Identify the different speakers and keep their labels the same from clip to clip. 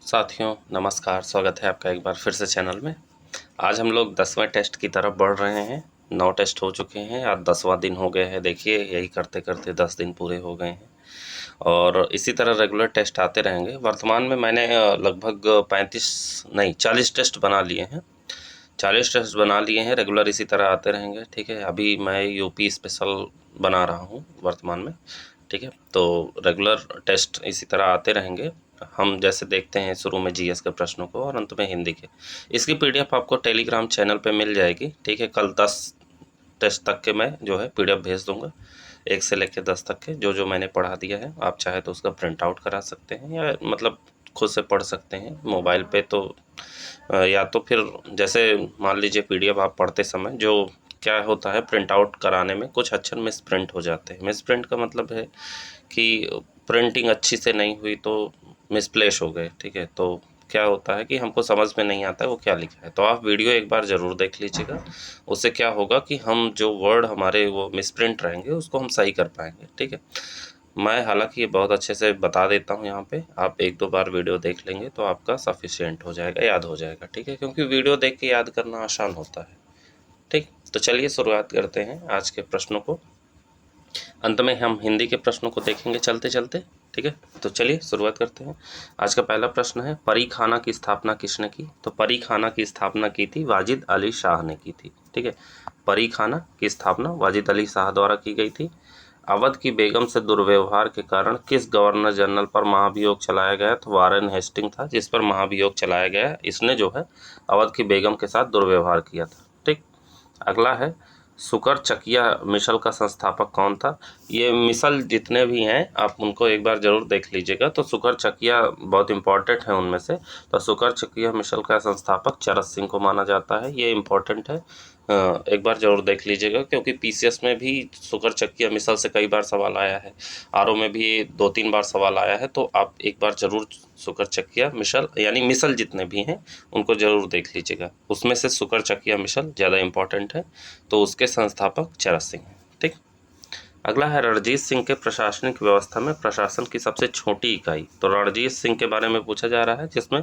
Speaker 1: साथियों नमस्कार, स्वागत है आपका एक बार फिर से चैनल में। आज हम लोग 10वें टेस्ट की तरफ बढ़ रहे हैं। 9 टेस्ट हो चुके हैं, आज 10वां दिन हो गया है। देखिए यही करते करते 10 दिन पूरे हो गए हैं और इसी तरह रेगुलर टेस्ट आते रहेंगे। वर्तमान में मैंने लगभग 40 टेस्ट बना लिए हैं। 40 टेस्ट बना लिए हैं, रेगुलर इसी तरह आते रहेंगे। ठीक है, अभी मैं यूपी स्पेशल बना रहा हूँ वर्तमान में। ठीक है, तो रेगुलर टेस्ट इसी तरह आते रहेंगे। हम जैसे देखते हैं शुरू में जीएस के प्रश्नों को और अंत में हिंदी के। इसकी पीडीएफ आपको टेलीग्राम चैनल पे मिल जाएगी। ठीक है, कल 10 टेस्ट तक के मैं जो है पीडीएफ भेज दूंगा, 1 से लेकर 10 तक के जो मैंने पढ़ा दिया है। आप चाहे तो उसका प्रिंट आउट करा सकते हैं या मतलब खुद से पढ़ सकते हैं मोबाइल पे। तो या तो फिर जैसे मान लीजिए पीडीएफ आप पढ़ते समय जो क्या होता है, प्रिंट आउट कराने में कुछ अक्षर मिस प्रिंट हो जाते हैं। मिस प्रिंट का मतलब है कि प्रिंटिंग अच्छी से नहीं हुई तो मिसप्लेस हो गए। ठीक है, तो क्या होता है कि हमको समझ में नहीं आता है वो क्या लिखा है। तो आप वीडियो एक बार ज़रूर देख लीजिएगा, उससे क्या होगा कि हम जो वर्ड हमारे वो मिसप्रिंट रहेंगे उसको हम सही कर पाएंगे। ठीक है, मैं हालांकि ये बहुत अच्छे से बता देता हूँ यहाँ पे, आप 1-2 बार वीडियो देख लेंगे तो आपका सफिशिएंट हो जाएगा, याद हो जाएगा। ठीक है, क्योंकि वीडियो देख के याद करना आसान होता है। ठीक, तो चलिए शुरुआत करते हैं आज के प्रश्नों को। अंत में हम हिंदी के प्रश्नों को देखेंगे चलते चलते। ठीक है, तो चलिए शुरुआत करते हैं। आज का पहला प्रश्न है, परी खाना की स्थापना किसने की? तो परी खाना की स्थापना की थी वाजिद अली शाह ने की थी। ठीक है, परी खाना की स्थापना वाजिद अली शाह द्वारा की गई थी। अवध की बेगम से दुर्व्यवहार के कारण किस गवर्नर जनरल पर महाभियोग चलाया गया? तो वारेन हेस्टिंग था जिस पर महाभियोग चलाया गया। इसने जो है अवध की बेगम के साथ दुर्व्यवहार किया था। ठीक, अगला है, शुकरचकिया मिशल का संस्थापक कौन था? ये मिसल जितने भी हैं आप उनको एक बार ज़रूर देख लीजिएगा। तो शुकरचकिया बहुत इंपॉर्टेंट है उनमें से। तो शुकरचकिया मिशल का संस्थापक चरस सिंह को माना जाता है, ये इंपॉर्टेंट है। एक बार ज़रूर देख लीजिएगा क्योंकि पीसीएस में भी शुकरचकिया मिशल से कई बार सवाल आया है, आरओ में भी 2-3 बार सवाल आया है। तो आप एक बार ज़रूर शुकरचकिया मिशल यानी मिसल जितने भी हैं उनको ज़रूर देख लीजिएगा। उसमें से शुकरचकिया मिशल ज़्यादा इंपॉर्टेंट है, तो उसके संस्थापक चरस सिंह हैं। ठीक, अगला है, रणजीत सिंह के प्रशासनिक व्यवस्था में प्रशासन की सबसे छोटी इकाई। तो रणजीत सिंह के बारे में पूछा जा रहा है जिसमें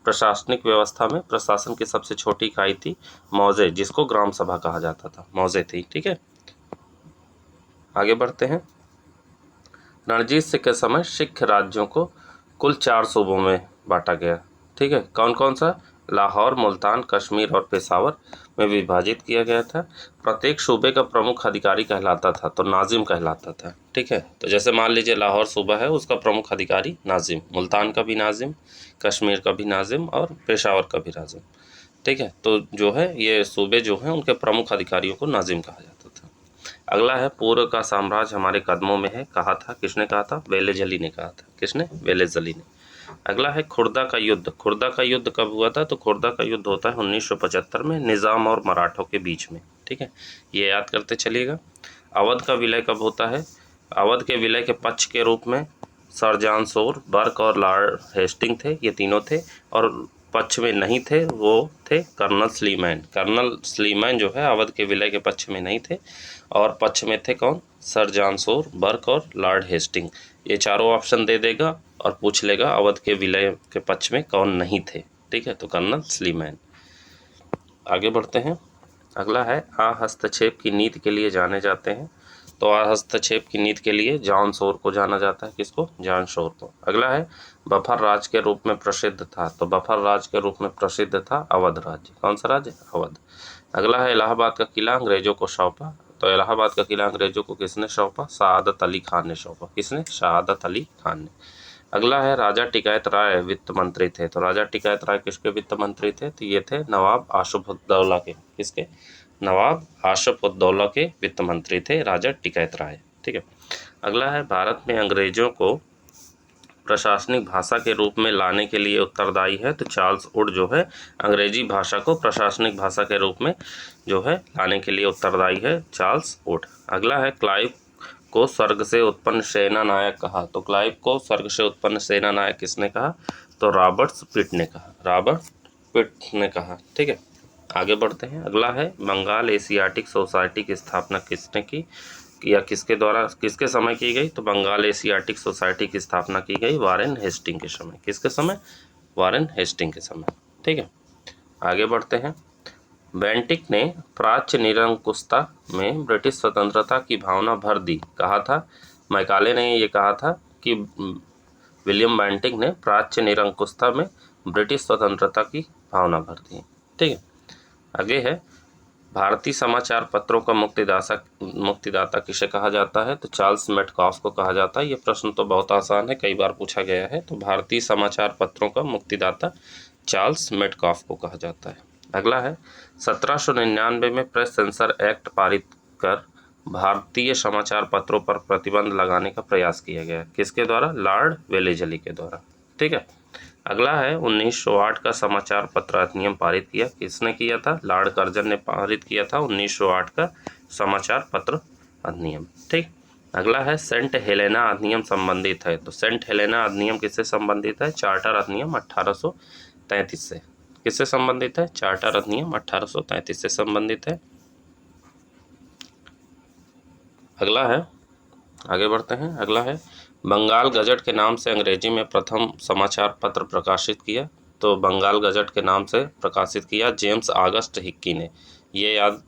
Speaker 1: प्रशासनिक व्यवस्था में प्रशासन की सबसे छोटी इकाई थी मौजे, जिसको ग्राम सभा कहा जाता था, मौजे थी। ठीक है, आगे बढ़ते हैं। रणजीत सिंह के समय सिख राज्यों को कुल 4 सूबों में बांटा गया। ठीक है, कौन कौन सा? लाहौर, मुल्तान, कश्मीर और पेशावर में विभाजित किया गया था। प्रत्येक सूबे का प्रमुख अधिकारी कहलाता था, तो नाजिम कहलाता था। ठीक है, तो जैसे मान लीजिए लाहौर सूबा है, उसका प्रमुख अधिकारी नाजिम, मुल्तान का भी नाजिम, कश्मीर का भी नाजिम और पेशावर का भी नाजिम। ठीक है, तो जो है ये सूबे जो हैं उनके प्रमुख अधिकारियों को नाजिम कहा जाता था। अगला है, पूर्व का साम्राज्य हमारे कदमों में है, कहा था किसने? कहा था वेलेजली ने कहा था। किसने? वेलेजली ने। अगला है, खुर्दा का युद्ध। खुर्दा का युद्ध कब हुआ था? तो खुर्दा का युद्ध होता है 1975 में निज़ाम और मराठों के बीच में। ठीक है, ये याद करते चलिएगा। अवध का विलय कब होता है? अवध के विलय के पक्ष के रूप में सर जॉन शोर, बर्क और लॉर्ड हेस्टिंग थे, ये तीनों थे। और पक्ष में नहीं थे वो थे कर्नल स्लीमैन। कर्नल स्लीमैन जो है अवध के विलय के पक्ष में नहीं थे और पक्ष में थे कौन? सर जॉन शोर, बर्क और लॉर्ड हेस्टिंग। ये चारों ऑप्शन दे देगा और पूछ लेगा अवध के विलय के पक्ष में कौन नहीं थे। ठीक है, तो कर्नल स्लीमैन। आगे बढ़ते हैं। अगला है, हस्तक्षेप की नीति के लिए जाने जाते हैं। तो हस्तक्षेप की नीति के लिए जॉन शोर को जाना जाता है। किसको? जॉन शोर को। अगला है, बफर राज के रूप में प्रसिद्ध था। तो बफर राज के रूप में प्रसिद्ध था अवध राज्य। कौन सा राज्य? अवध। अगला है, इलाहाबाद का किला अंग्रेजों को सौंपा। तो इलाहाबाद का किला अंग्रेजों को किसने सौंपा? शहादत अली खान ने सौंपा। किसने? शहादत अली खान ने। अगला है, राजा टिकैत राय वित्त मंत्री थे। तो राजा टिकैत राय किसके वित्त मंत्री थे? तो ये थे नवाब आशुफ-उद-दौला के। किसके? नवाब आशुफ-उद-दौला के वित्त मंत्री थे राजा टिकैत राय। ठीक है, अगला है, भारत में अंग्रेजों को प्रशासनिक भाषा के रूप में लाने के लिए उत्तरदायी है। तो चार्ल्स वुड जो है अंग्रेजी भाषा को प्रशासनिक भाषा के रूप में जो है लाने के लिए उत्तरदायी है, चार्ल्स वुड। अगला है, क्लाइव को स्वर्ग से उत्पन्न सेना नायक कहा। तो क्लाइव को स्वर्ग से उत्पन्न सेना नायक किसने कहा? तो रॉबर्ट पिट ने कहा। रॉबर्ट पिट ने कहा। ठीक है, आगे बढ़ते हैं। अगला है, बंगाल एशियाटिक सोसाइटी की स्थापना किसने की या किसके द्वारा किसके समय की गई? तो बंगाल एशियाटिक सोसाइटी की स्थापना की गई वारेन हेस्टिंग के समय। किसके समय? वारेन हेस्टिंग के समय। ठीक है, आगे बढ़ते हैं। बेंटिक ने प्राच्य निरंकुशता में ब्रिटिश स्वतंत्रता की भावना भर दी, कहा था। मैकाले ने ये कहा था कि विलियम बेंटिक ने प्राच्य निरंकुशता में ब्रिटिश स्वतंत्रता की भावना भर दी। ठीक है, आगे है भारतीय समाचार पत्रों का मुक्तिदाता किसे कहा जाता है? तो चार्ल्स मेटकाफ को कहा जाता है। ये प्रश्न तो बहुत आसान है, कई बार पूछा गया है। तो भारतीय समाचार पत्रों का मुक्तिदाता चार्ल्स मेटकाफ को कहा जाता है। अगला है 1799 में प्रेस सेंसर एक्ट पारित कर भारतीय समाचार पत्रों पर प्रतिबंध लगाने का प्रयास किया गया। किसके द्वारा? लॉर्ड वेलेजली के द्वारा। ठीक है, अगला है 1908 का समाचार पत्र अधिनियम पारित किया। किसने किया था? लॉर्ड कर्जन ने पारित किया था 1908 का समाचार पत्र अधिनियम। ठीक, अगला है सेंट हेलेना अधिनियम संबंधित है। तो सेंट हेलेना अधिनियम किससे संबंधित है? चार्टर अधिनियम 1833 से। किससे संबंधित है? चार्टर अधिनियम 1833 से संबंधित है। अगला है, आगे बढ़ते हैं। अगला है बंगाल गजट के नाम से अंग्रेजी में प्रथम समाचार पत्र प्रकाशित किया। तो बंगाल गजट के नाम से प्रकाशित किया जेम्स ऑगस्ट हिक्की ने। ये याद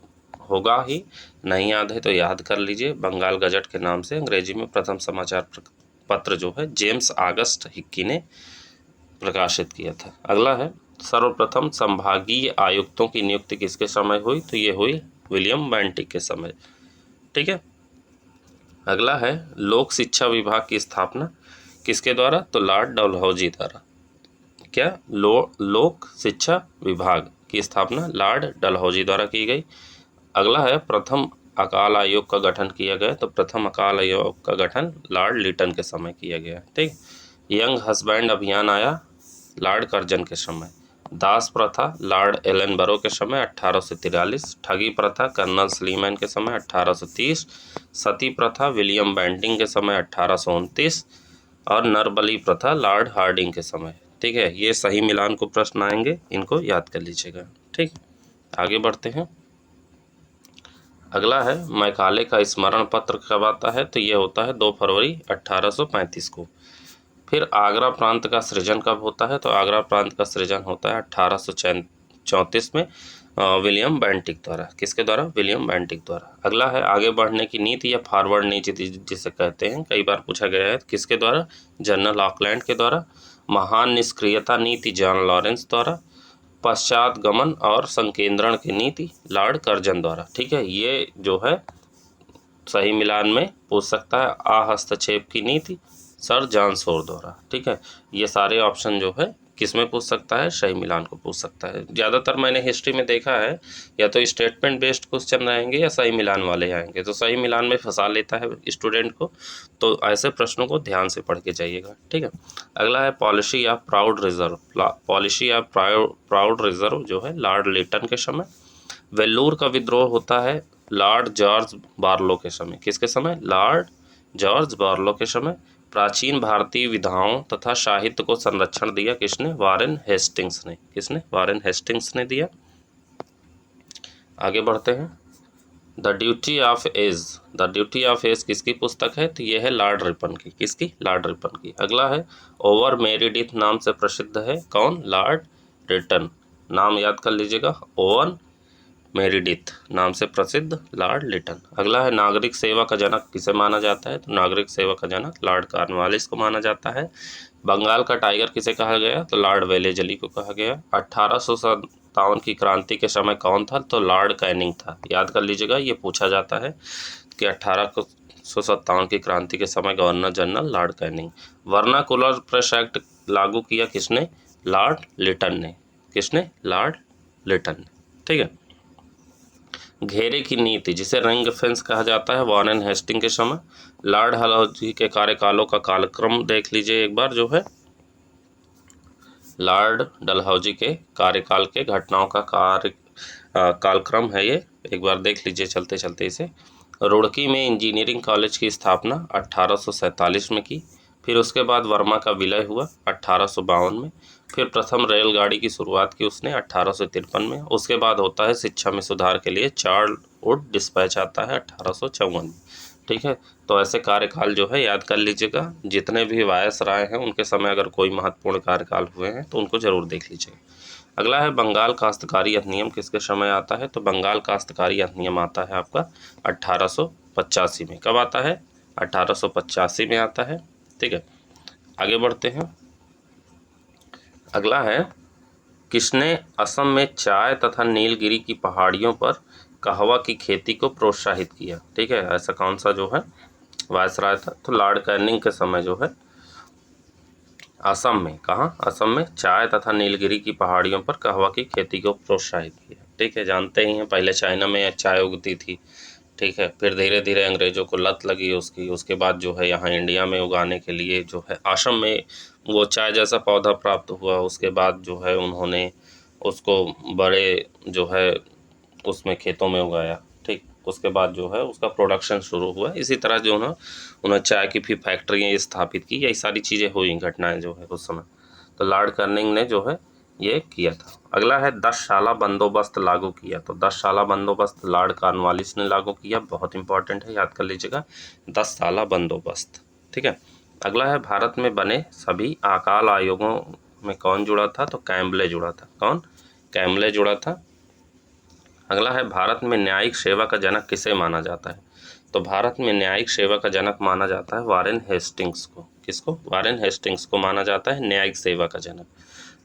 Speaker 1: होगा ही, नहीं याद है तो याद कर लीजिए। बंगाल गजट के नाम से अंग्रेजी में प्रथम समाचार पत्र जो है जेम्स ऑगस्ट हिक्की ने प्रकाशित किया था। अगला है सर्वप्रथम संभागीय आयुक्तों की नियुक्ति किसके समय हुई? तो ये हुई विलियम बेंटिक के समय। ठीक है, अगला है लोक शिक्षा विभाग की स्थापना किसके द्वारा? तो लॉर्ड डलहौजी द्वारा। क्या? लोक शिक्षा विभाग की स्थापना लॉर्ड डलहौजी द्वारा की गई। अगला है प्रथम अकाल आयोग का गठन किया गया। तो प्रथम अकाल आयोग का गठन लॉर्ड लिटन के समय किया गया। ठीक, यंग हस्बैंड अभियान आया लॉर्ड कर्जन के समय। दास प्रथा लॉर्ड एलनबरो के समय 1843। ठगी प्रथा कर्नल स्लीमैन के समय 1830। सती प्रथा विलियम बेंटिंग के समय 1829 और नरबली प्रथा लॉर्ड हार्डिंग के समय। ठीक है, ये सही मिलान को प्रश्न आएंगे, इनको याद कर लीजिएगा। ठीक, आगे बढ़ते हैं। अगला है मैकाले का स्मरण पत्र कब आता है? तो ये होता है 2 फरवरी 1835 को। फिर आगरा प्रांत का सृजन कब होता है? तो आगरा प्रांत का सृजन होता है 1834 में विलियम बेंटिक द्वारा। किसके द्वारा? विलियम बेंटिक द्वारा। अगला है आगे बढ़ने की नीति या फॉरवर्ड नीति जिसे कहते हैं, कई बार पूछा गया है। किसके द्वारा? जनरल ऑकलैंड के द्वारा। महान निष्क्रियता नीति जॉन लॉरेंस द्वारा। पश्चात गमन और संकेंद्रण की नीति लॉर्ड कर्जन द्वारा। ठीक है, ये जो है सही मिलान में पूछ सकता है। हस्तक्षेप की नीति सर जॉन शोर द्वारा। ठीक है, ये सारे ऑप्शन जो है किस में पूछ सकता है? सही मिलान को पूछ सकता है। ज़्यादातर मैंने हिस्ट्री में देखा है या तो स्टेटमेंट बेस्ड क्वेश्चन रहेंगे या सही मिलान वाले आएंगे। तो सही मिलान में फंसा लेता है स्टूडेंट को, तो ऐसे प्रश्नों को ध्यान से पढ़ के जाइएगा। ठीक है, अगला है policy of proud reserve. Policy of proud reserve जो है लॉर्ड लिटन के समय। वेल्लूर का विद्रोह होता है लॉर्ड जॉर्ज बार्लो के समय। किसके समय? लॉर्ड जॉर्ज बार्लो के समय। प्राचीन भारतीय विधाओं तथा साहित्य को संरक्षण दिया किसने? वारेन हेस्टिंग्स ने। किसने? वारेन हेस्टिंग्स ने दिया। आगे बढ़ते हैं। The duty of age. The duty of age किसकी पुस्तक है? तो यह है लॉर्ड रिपन की। किसकी? लॉर्ड रिपन की। अगला है ओवर मेरीडिथ नाम से प्रसिद्ध है कौन? Lord Lytton. नाम याद कर लीजिएगा, ओवन मेरीडिथ नाम से प्रसिद्ध लॉर्ड लिटन। अगला है नागरिक सेवा का जनक किसे माना जाता है? तो नागरिक सेवा का जनक लॉर्ड कॉर्नवालिस को माना जाता है। बंगाल का टाइगर किसे कहा गया? तो लॉर्ड वेलेजली को कहा गया। 1857 की क्रांति के समय कौन था? तो लॉर्ड कैनिंग था। याद कर लीजिएगा, ये पूछा जाता है कि 1857 की क्रांति के समय governor general Lord Canning. Vernacular press act लागू किया किसने? लॉर्ड लिटन ने। किसने? लॉर्ड लिटन ने। ठीक है, घेरे की नीति जिसे रिंग फेंस कहा जाता है वारेन हेस्टिंग के समय। लॉर्ड डलहौजी के कार्यकालों का कालक्रम देख लीजिए एक बार, जो है लॉर्ड डलहौजी के कार्यकाल के घटनाओं का कालक्रम है ये, एक बार देख लीजिए चलते चलते इसे। रुड़की में इंजीनियरिंग कॉलेज की स्थापना 1847 में की। फिर उसके बाद वर्मा का विलय हुआ 1852 में। फिर प्रथम रेलगाड़ी की शुरुआत की उसने 1853 में। उसके बाद होता है शिक्षा में सुधार के लिए चार्ल्स वुड डिस्पैच आता है 1854 में। ठीक है। तो ऐसे कार्यकाल जो है याद कर लीजिएगा, जितने भी वायसराय हैं उनके समय अगर कोई महत्वपूर्ण कार्यकाल हुए हैं तो उनको जरूर देख लीजिएगा। अगला है बंगाल काश्तकारी अधिनियम किसके समय आता है? तो बंगाल काश्तकारी अधिनियम आता है आपका 1885 में। कब आता है? 1885 में आता है। ठीक है, आगे बढ़ते हैं। अगला है, किसने असम में चाय तथा नीलगिरी की पहाड़ियों पर कहवा की खेती को प्रोत्साहित किया? ठीक है, ऐसा कौन सा जो है वायसराय था? तो लॉर्ड कैनिंग के समय जो है असम में, कहाँ? असम में चाय तथा नीलगिरी की पहाड़ियों पर कहवा की खेती को प्रोत्साहित किया। ठीक है, जानते ही हैं पहले चाइना में चाय उगती थी। ठीक है, फिर धीरे धीरे अंग्रेज़ों को लत लगी उसकी, उसके बाद जो है यहाँ इंडिया में उगाने के लिए जो है असम में वो चाय जैसा पौधा प्राप्त हुआ। उसके बाद जो है उन्होंने उसको बड़े जो है उसमें खेतों में उगाया। ठीक, उसके बाद जो है उसका प्रोडक्शन शुरू हुआ। इसी तरह जो है उन्होंने चाय की फिर फैक्ट्रियाँ स्थापित की। यही सारी चीज़ें हुई घटनाएं जो है उस समय। तो लॉर्ड कर्निंग ने जो है ये किया था। अगला है 10 साला बंदोबस्त लागू किया। तो 10 साला बंदोबस्त लॉर्ड कॉर्नवालिस ने लागू किया। बहुत इंपॉर्टेंट है, याद कर लीजिएगा 10 साला बंदोबस्त। ठीक है, अगला है भारत में बने सभी अकाल आयोगों में कौन जुड़ा था? तो कैम्बले जुड़ा था। कौन? कैम्बले जुड़ा था। अगला है, भारत में न्यायिक सेवा का जनक किसे माना जाता है? तो भारत में न्यायिक सेवा का जनक माना जाता है वारेन हेस्टिंग्स को। किसको? वारेन हेस्टिंग्स को माना जाता है न्यायिक सेवा का जनक।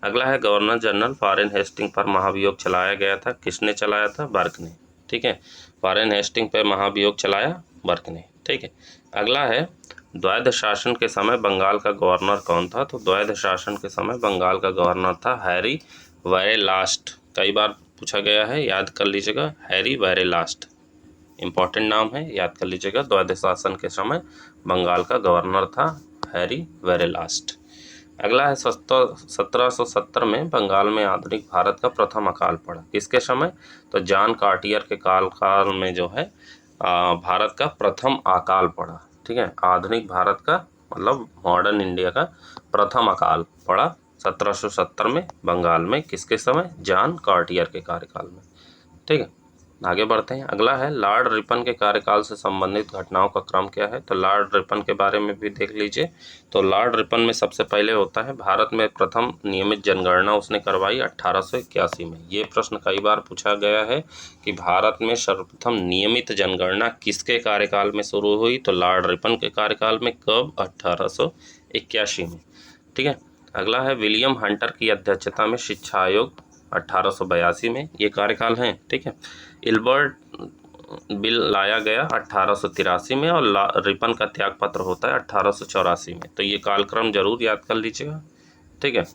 Speaker 1: अगला है, गवर्नर जनरल वारेन हेस्टिंग पर महाभियोग चलाया गया था। किसने चलाया था? बर्क ने। ठीक है, वारेन हेस्टिंग पर महाभियोग चलाया बर्क ने। ठीक है, अगला है, द्वैध शासन के समय बंगाल का गवर्नर कौन था? तो द्वैध शासन के समय बंगाल का गवर्नर था हैरी वेरेलास्ट। कई बार पूछा गया है, याद कर लीजिएगा, हैरी वेरेलास्ट इंपॉर्टेंट नाम है, याद कर लीजिएगा। द्वैध शासन के समय बंगाल का गवर्नर था हैरी वेरेलास्ट। अगला है, 1770 में बंगाल में आधुनिक भारत का प्रथम अकाल पड़ा। किसके समय? तो जॉन कार्टियर के काल में जो है भारत का प्रथम अकाल पड़ा। ठीक है, आधुनिक भारत का मतलब मॉडर्न इंडिया का प्रथम अकाल पड़ा 1770 में बंगाल में। किसके समय? जॉन कार्टियर के कार्यकाल में। ठीक है, आगे बढ़ते हैं। अगला है, लॉर्ड रिपन के कार्यकाल से संबंधित घटनाओं का क्रम क्या है? तो लॉर्ड रिपन के बारे में भी देख लीजिए। तो लॉर्ड रिपन में सबसे पहले होता है, भारत में प्रथम नियमित जनगणना उसने करवाई 1881 में। ये प्रश्न कई बार पूछा गया है कि भारत में सर्वप्रथम नियमित जनगणना किसके कार्यकाल में शुरू हुई? तो लॉर्ड रिपन के कार्यकाल में। कब? 1881 में। ठीक है, अगला है, विलियम हंटर की अध्यक्षता में शिक्षा आयोग 1882 में, ये कार्यकाल हैं। ठीक है, इल्बर्ट बिल लाया गया 1883 में और रिपन का त्यागपत्र होता है 1884 में। तो ये कालक्रम जरूर याद कर लीजिएगा। ठीक है,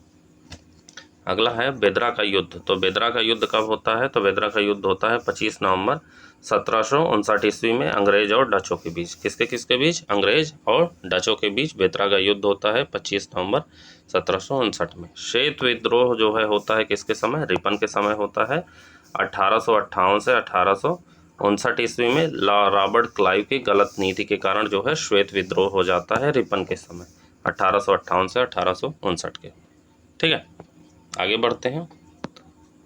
Speaker 1: अगला है, बेदरा का युद्ध। तो बेदरा का युद्ध कब होता है? तो बेदरा का युद्ध होता है 25 नवंबर 1759 ईस्वी में अंग्रेज और डचों के बीच। किसके बीच? अंग्रेज और डचों के बीच बेदरा का युद्ध होता है 25 नवंबर 1759 में। श्वेत विद्रोह जो है होता है किसके समय? रिपन के समय होता है 1858 से 1859 ईस्वी में। रॉबर्ट क्लाइव की गलत नीति के कारण जो है श्वेत विद्रोह हो जाता है रिपन के समय 1858 से 1859 के। ठीक है, आगे बढ़ते हैं।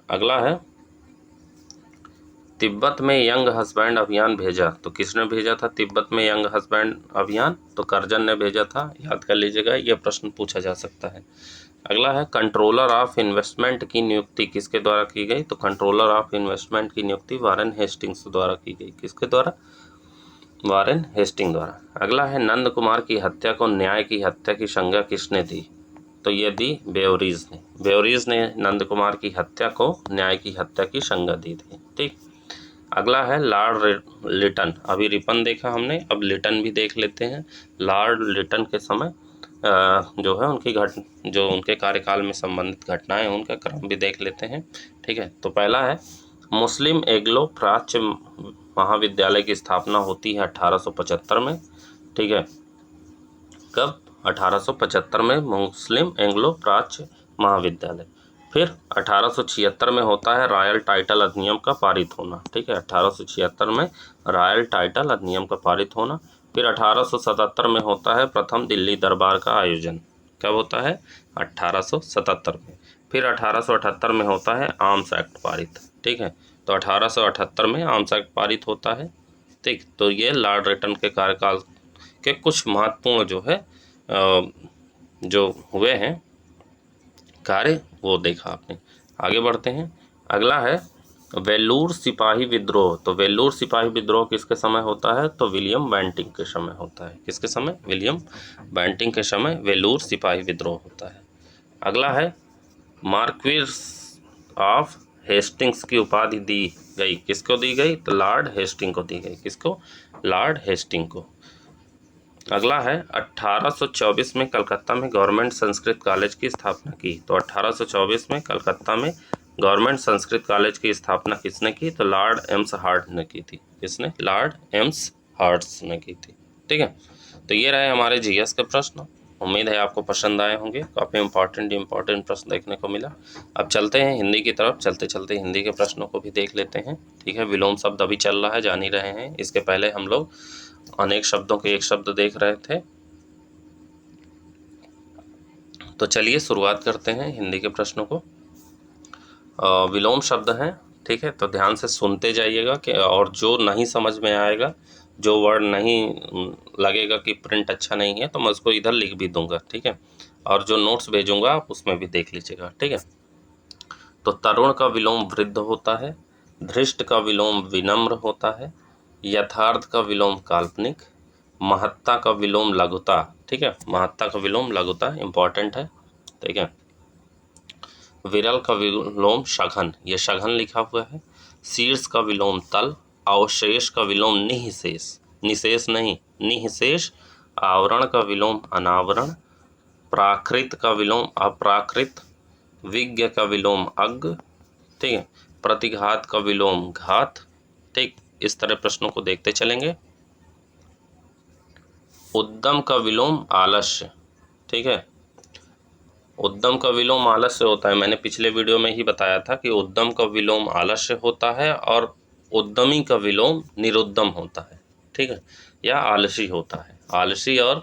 Speaker 1: अगला है, तिब्बत में यंग हस्बैंड अभियान भेजा। तो किसने भेजा था तिब्बत में यंग हस्बैंड अभियान? तो कर्जन ने भेजा था। याद कर लीजिएगा, यह प्रश्न पूछा जा सकता है। अगला है, कंट्रोलर ऑफ इन्वेस्टमेंट की नियुक्ति किसके द्वारा की गई? तो कंट्रोलर ऑफ इन्वेस्टमेंट की नियुक्ति वारेन हेस्टिंग्स द्वारा की गई। किसके द्वारा? वारेन हेस्टिंग द्वारा। अगला है, नंद कुमार की हत्या को न्याय की हत्या की संज्ञा किसने दी? तो ये दी बेवरीज ने। बेवरीज ने नंद कुमार की हत्या को न्याय की हत्या की संज्ञा दी थी। ठीक, अगला है, लॉर्ड लिटन। अभी रिपन देखा हमने, अब लिटन भी देख लेते हैं। लॉर्ड लिटन के समय जो है जो उनके कार्यकाल में संबंधित घटनाएं उनका क्रम भी देख लेते हैं। ठीक है, तो पहला है, मुस्लिम एग्लो प्राच्य महाविद्यालय की स्थापना होती है 1875 में। ठीक है, कब? 1875 में मुस्लिम एंग्लो प्राच्य महाविद्यालय। फिर 1876 में होता है रॉयल टाइटल अधिनियम का पारित होना। ठीक है, 1876 में रॉयल टाइटल अधिनियम का पारित होना। फिर 1877 में होता है प्रथम दिल्ली दरबार का आयोजन। कब होता है? 1877 में। फिर 1878 में होता है आर्म्स एक्ट पारित। ठीक है, तो 1878 में आर्म्स एक्ट पारित होता है। ठीक, तो ये लॉर्ड रिटन के कार्यकाल के कुछ महत्वपूर्ण जो है जो हुए हैं कार्य वो देखा आपने। आगे बढ़ते हैं। अगला है वेल्लूर सिपाही विद्रोह। तो वेल्लूर सिपाही विद्रोह किसके समय होता है? तो विलियम बेंटिंक के समय होता है। किसके समय? विलियम बेंटिंक के समय वेल्लूर सिपाही विद्रोह होता है। अगला है मार्क्विस ऑफ हेस्टिंग्स की उपाधि दी गई। किसको दी गई? तो लॉर्ड हेस्टिंग को दी गई। किसको? लॉर्ड हेस्टिंग को। अगला है 1824 में कलकत्ता में गवर्नमेंट संस्कृत कॉलेज की स्थापना की। तो 1824 में कलकत्ता में गवर्नमेंट संस्कृत कॉलेज की स्थापना किसने की? तो लॉर्ड एम्स हार्ट ने की थी। किसने? लॉर्ड एम्स हार्ट्स ने की थी। ठीक है, तो ये रहे हमारे जीएस के प्रश्न। उम्मीद है आपको पसंद आए होंगे। काफ़ी इंपॉर्टेंट प्रश्न देखने को मिला। अब चलते हैं हिंदी की तरफ। चलते चलते हिंदी के प्रश्नों को भी देख लेते हैं। ठीक है, विलोम शब्द अभी चल रहा है, जान ही रहे हैं। इसके पहले हम लोग अनेक शब्दों के एक शब्द देख रहे थे। तो चलिए शुरुआत करते हैं हिंदी के प्रश्नों को। विलोम शब्द हैं, ठीक है, तो ध्यान से सुनते जाइएगा कि और जो नहीं समझ में आएगा, जो वर्ड नहीं लगेगा कि प्रिंट अच्छा नहीं है, तो मैं उसको इधर लिख भी दूंगा। ठीक है, और जो नोट्स भेजूंगा आप उसमें भी देख लीजिएगा। ठीक है, तो तरुण का विलोम वृद्ध होता है, धृष्ट का विलोम विनम्र होता है, यथार्थ का विलोम काल्पनिक, महत्ता का विलोम लघुता। ठीक है, महत्ता का विलोम लघुता इंपॉर्टेंट है। ठीक है, विरल का विलोम सघन, ये सघन लिखा हुआ है। शीर्ष का विलोम तल, अवशेष का विलोम निःशेष, निशेष नहीं निःशेष, आवरण का विलोम अनावरण, प्राकृत का विलोम अप्राकृत, विज्ञ का विलोम अज्ञ। ठीक है, प्रतिघात का विलोम घात। ठीक, इस तरह प्रश्नों को देखते चलेंगे। उद्यम का विलोम आलस्य। ठीक है, उद्यम का विलोम आलस्य होता है। मैंने पिछले वीडियो में ही बताया था कि उद्यम का विलोम आलस्य होता है और उद्यमी का विलोम निरुद्यम होता है। ठीक है, या आलसी होता है। आलसी और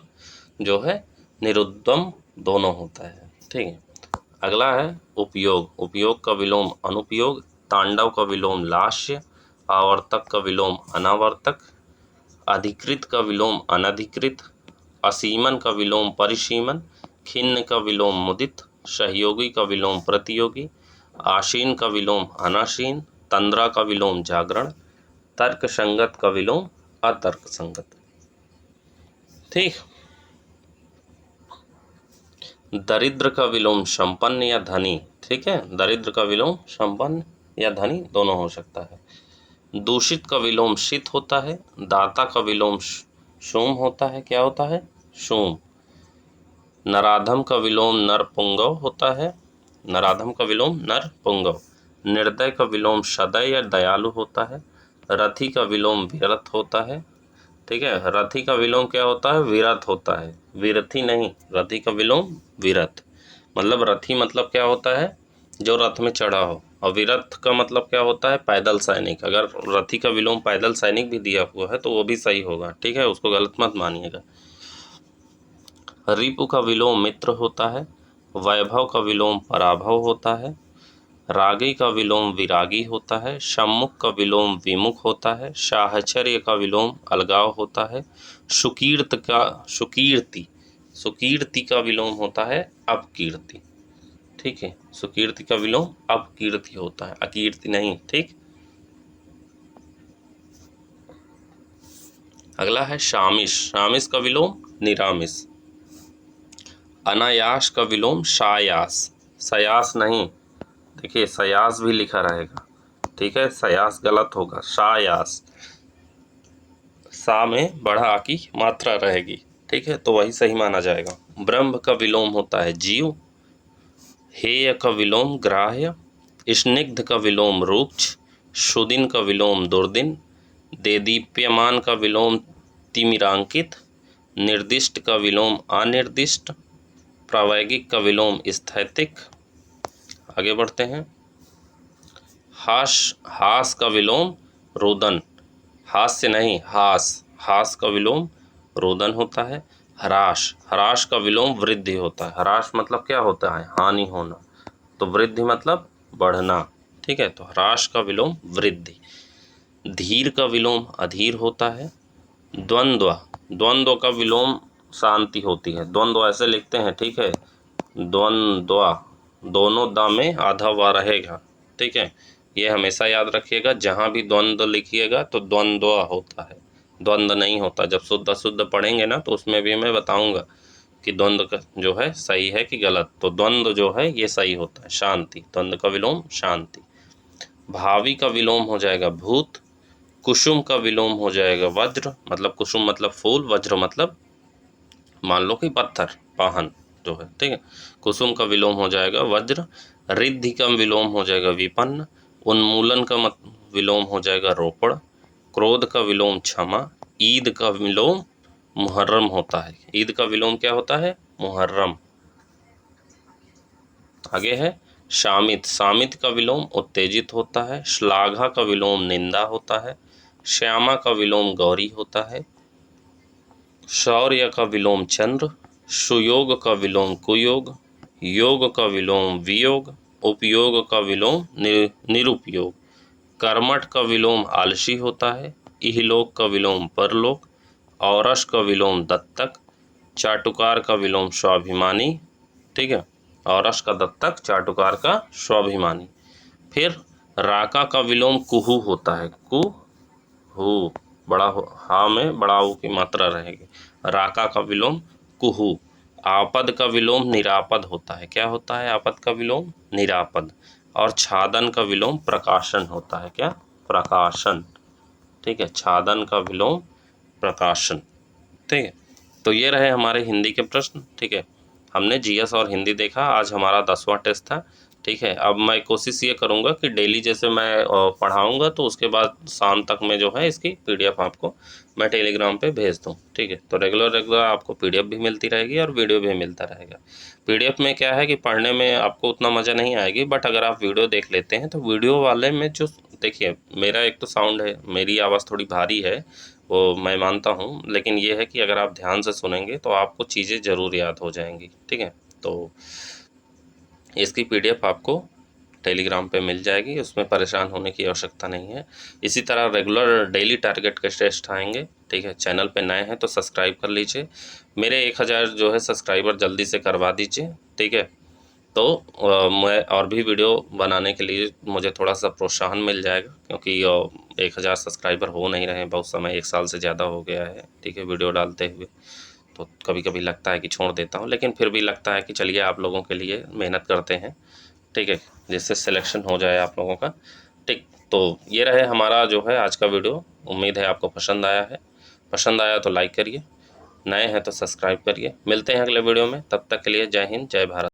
Speaker 1: जो है निरुद्यम दोनों होता है। ठीक है, अगला है उपयोग। उपयोग का विलोम अनुपयोग, तांडव का विलोम लास्य, आवर्तक का विलोम अनावर्तक, अधिकृत का विलोम अनधिकृत, असीमन का विलोम परिसीमन, खिन्न का विलोम मुदित, सहयोगी का विलोम प्रतियोगी, आसीन का विलोम अनासीन, तंद्रा का विलोम जागरण, तर्क संगत का विलोम अतर्क संगत। ठीक, दरिद्र का विलोम संपन्न या धनी। ठीक है, दरिद्र का विलोम संपन्न या धनी दोनों हो सकता है। दूषित का विलोम शीत होता है। दाता का विलोम शूम होता है। क्या होता है? शूम। नराधम का विलोम नरपुंगव होता है। नराधम का विलोम नरपुंगव। निर्दय का विलोम सदय या दयालु होता है। रथी का विलोम विरत होता है। ठीक है, रथी का विलोम क्या होता है? विरत होता है, विरथी नहीं। रथी का विलोम विरत, मतलब रथी मतलब क्या होता है? जो रथ में चढ़ा हो। और विरत का मतलब क्या होता है? पैदल सैनिक। अगर रथी का विलोम पैदल सैनिक भी दिया हुआ है तो वो भी सही होगा। ठीक है, उसको गलत मत मानिएगा। रिपु का विलोम मित्र होता है। वैभव का विलोम पराभव होता है। रागी का विलोम विरागी होता है। सम्मुख का विलोम विमुख होता है। साहचर्य का विलोम अलगाव होता है। सुकीर्ति का विलोम होता है अपकीर्ति। ठीक है, सुकीर्ति का विलोम अपकीर्ति होता है, अकीर्ति नहीं। ठीक, अगला है शामिश। शामिश का विलोम निरामिष। अनायास का विलोम सायास, सयास नहीं। देखिए सयास भी लिखा रहेगा। ठीक है, सयास गलत होगा, सायास। सा में बड़ा आ की मात्रा रहेगी। ठीक है, तो वही सही माना जाएगा। ब्रह्म का विलोम होता है जीव। हेय का विलोम ग्राह्य। स्निग्ध का विलोम रुक्ष। सुदिन का विलोम दुर्दिन। देदीप्यमान का विलोम तिमिरांकित। निर्दिष्ट का विलोम अनिर्दिष्ट। प्रावैगिक का विलोम स्थैतिक। आगे बढ़ते हैं। हास का विलोम रोदन। हास्य नहीं, हास का विलोम रोदन होता है। हराश का विलोम वृद्धि होता है। हराश मतलब क्या होता है? हानि होना। तो वृद्धि मतलब बढ़ना। ठीक है, तो हराश का विलोम वृद्धि। धीर का विलोम अधीर होता है। द्वंद्व, द्वंद्व का विलोम शांति होती है। द्वंद्व ऐसे लिखते हैं, ठीक है, द्वंद्व, दोनों द में आधा व रहेगा, ठीक है, ये हमेशा याद रखिएगा। जहाँ भी द्वंद्व लिखिएगा तो द्वंद्व होता है, द्वंद्व नहीं होता। जब शुद्ध अशुद्ध पढ़ेंगे ना तो उसमें भी मैं बताऊंगा कि द्वंद्व का जो है सही है कि गलत। तो द्वंद्व जो है ये सही होता है, शांति, द्वंद्व का विलोम शांति। भावी का विलोम हो जाएगा भूत। कुसुम का विलोम हो जाएगा वज्र, मतलब कुसुम मतलब फूल, वज्र मतलब मान लो कि पत्थर, पाहन जो है, ठीक है। कुसुम का विलोम हो जाएगा वज्र। रिद्धि का विलोम हो जाएगा विपन्न। उन्मूलन का विलोम हो जाएगा रोपण। क्रोध का विलोम क्षमा। ईद का विलोम मुहर्रम होता है। ईद का विलोम क्या होता है? मुहर्रम। आगे है शामित, सामित का विलोम उत्तेजित होता है। श्लाघा का विलोम निंदा होता है। श्यामा का विलोम गौरी होता है। शौर्य का विलोम चंद्र। सुयोग का विलोम कुयोग। योग का विलोम वियोग। उपयोग का विलोम निरुपयोग। कर्मठ का विलोम आलसी होता है। इहलोक का विलोम परलोक। औरस का विलोम दत्तक। चाटुकार का विलोम स्वाभिमानी, ठीक है, औरस का दत्तक, चाटुकार का स्वाभिमानी। फिर राका का विलोम कुहू होता है, कुहू, बड़ा हा में बड़ा ऊ की मात्रा रहेगी। राका का विलोम कुहू। आपद का विलोम निरापद होता है। क्या होता है आपद का विलोम? निरापद। और छादन का विलोम प्रकाशन होता है। क्या? प्रकाशन, ठीक है, छादन का विलोम प्रकाशन, ठीक है। तो ये रहे हमारे हिंदी के प्रश्न, ठीक है। हमने जीएस और हिंदी देखा, आज हमारा 10वां टेस्ट था, ठीक है। अब मैं कोशिश ये करूँगा कि डेली जैसे मैं पढ़ाऊँगा तो उसके बाद शाम तक में जो है इसकी पीडीएफ आपको मैं टेलीग्राम पे भेज दूँ, ठीक है। तो रेगुलर आपको पीडीएफ भी मिलती रहेगी और वीडियो भी मिलता रहेगा। पीडीएफ में क्या है कि पढ़ने में आपको उतना मज़ा नहीं आएगी, बट अगर आप वीडियो देख लेते हैं तो वीडियो वाले में जो, देखिए मेरा एक तो साउंड है, मेरी आवाज़ थोड़ी भारी है, वो मैं मानता हूँ, लेकिन ये है कि अगर आप ध्यान से सुनेंगे तो आपको चीज़ें ज़रूर याद हो जाएंगी, ठीक है। तो इसकी पीडीएफ आपको टेलीग्राम पे मिल जाएगी, उसमें परेशान होने की आवश्यकता नहीं है। इसी तरह रेगुलर डेली टारगेट के टेस्ट आएंगे, ठीक है। चैनल पे नए हैं तो सब्सक्राइब कर लीजिए, मेरे 1000 जो है सब्सक्राइबर जल्दी से करवा दीजिए, ठीक है। तो मैं और भी वीडियो बनाने के लिए मुझे थोड़ा सा प्रोत्साहन मिल जाएगा, क्योंकि 1000 सब्सक्राइबर हो नहीं रहे हैं बहुत समय, 1 साल से ज़्यादा हो गया है, ठीक है, वीडियो डालते हुए। तो कभी कभी लगता है कि छोड़ देता हूँ, लेकिन फिर भी लगता है कि चलिए आप लोगों के लिए मेहनत करते हैं, ठीक है, जिससे सिलेक्शन हो जाए आप लोगों का, ठीक। तो ये रहे हमारा जो है आज का वीडियो, उम्मीद है आपको पसंद आया है। पसंद आया तो लाइक करिए, नए हैं तो सब्सक्राइब करिए। मिलते हैं अगले वीडियो में, तब तक के लिए जय हिंद, जय भारत।